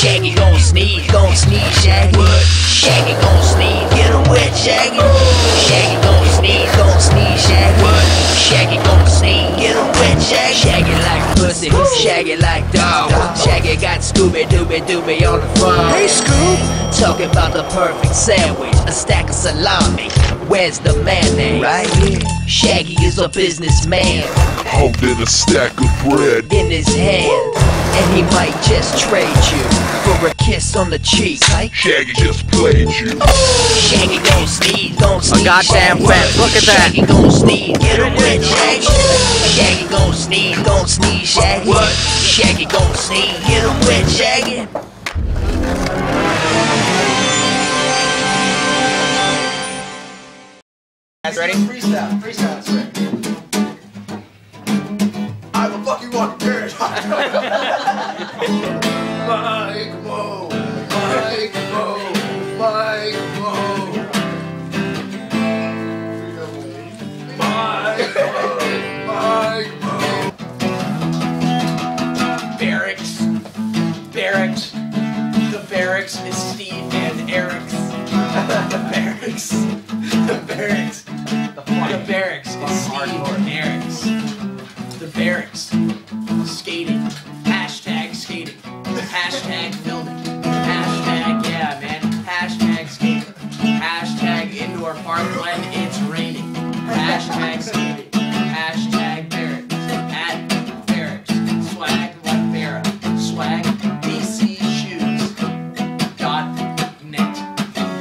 Shaggy gon' sneeze, Shaggy. What? Shaggy gon' sneeze, get him wet, Shaggy. Shaggy gon' sneeze, Shaggy. What? Shaggy gon' sneeze, get him wet, Shaggy. Shaggy like pussy, Shaggy like dog. Shaggy got Scooby-Dooby on the phone. Hey, Scoob. Talking about the perfect sandwich, a stack of salami. Where's the mayonnaise? Right here. Shaggy is a businessman, holding a stack of bread in his hand, and he might just trade you for a kiss on the cheek. Shaggy just played you. Shaggy gon' sneeze, A goddamn Shaggy. fence, look at that. Shaggy gon' sneeze, get him wet, Shaggy. Shaggy gon' sneeze, Shaggy. What? Shaggy gon' sneeze, get him wet, Shaggy. Guys ready? Freestyle, that's right. I'm a fucking walking bird. Mike Mo, Mike Mo, Mike Mo. Mike Mo. Barracks. The barracks is Steve and Eric's. The barracks is Steve and Eric's. The barracks. Skating. Hashtag skating. Hashtag filming. Hashtag, yeah, man. Hashtag skating. Hashtag indoor parkland, it's raining. Hashtag skating.